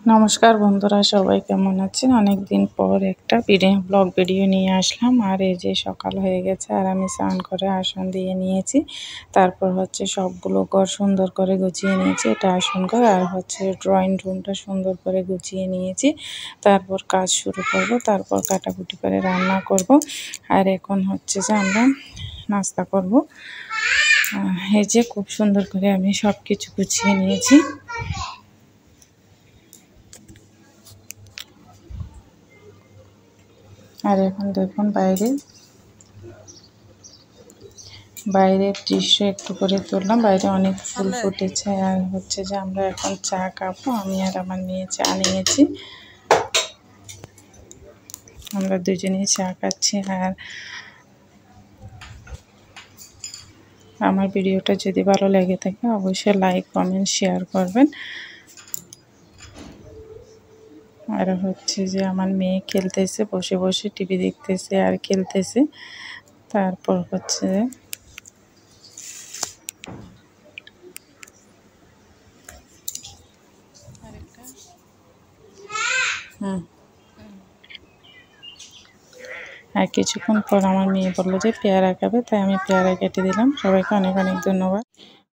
নমস্কার বন্ধুরা, সবাই কেমন আছেন? অনেক দিন পর একটা ব্লগ ভিডিও নিয়ে আসলাম। আর এই যে সকাল হয়ে গেছে আর আমি স্নান করে আসন দিয়ে নিয়েছি। তারপর হচ্ছে সবগুলো ঘর সুন্দর করে গুছিয়ে নিয়েছি। এটা আসন ঘর আর হচ্ছে ড্রয়িং রুমটা সুন্দর করে গুছিয়ে নিয়েছি। তারপর কাজ শুরু করব, তারপর কাটাকুটি করে রান্না করব। আর এখন হচ্ছে যে আমরা নাস্তা করব। এই যে খুব সুন্দর করে আমি সব কিছু গুছিয়ে নিয়েছি। আর এখন দেখুন বাইরের দৃশ্য একটু করে তুললাম। বাইরে অনেক ফুল ফুটেছে। আর হচ্ছে যে আমরা এখন চা খাবো। আমি আর আমার মেয়ে চা নিয়েছি, আমরা দুজনেই চা খাচ্ছি। আর আমার ভিডিওটা যদি ভালো লেগে থাকে অবশ্যই লাইক কমেন্ট শেয়ার করবেন। আর হচ্ছে যে আমার মেয়ে খেলতেছে, বসে বসে টিভি দেখতেছে আর খেলতেছে। তারপর হচ্ছে আর কিছুক্ষণ পর আমার মেয়ে বললো যে পেয়ারা খাবে, তাই আমি পেয়ারা কেটে দিলাম। সবাইকে অনেক অনেক ধন্যবাদ।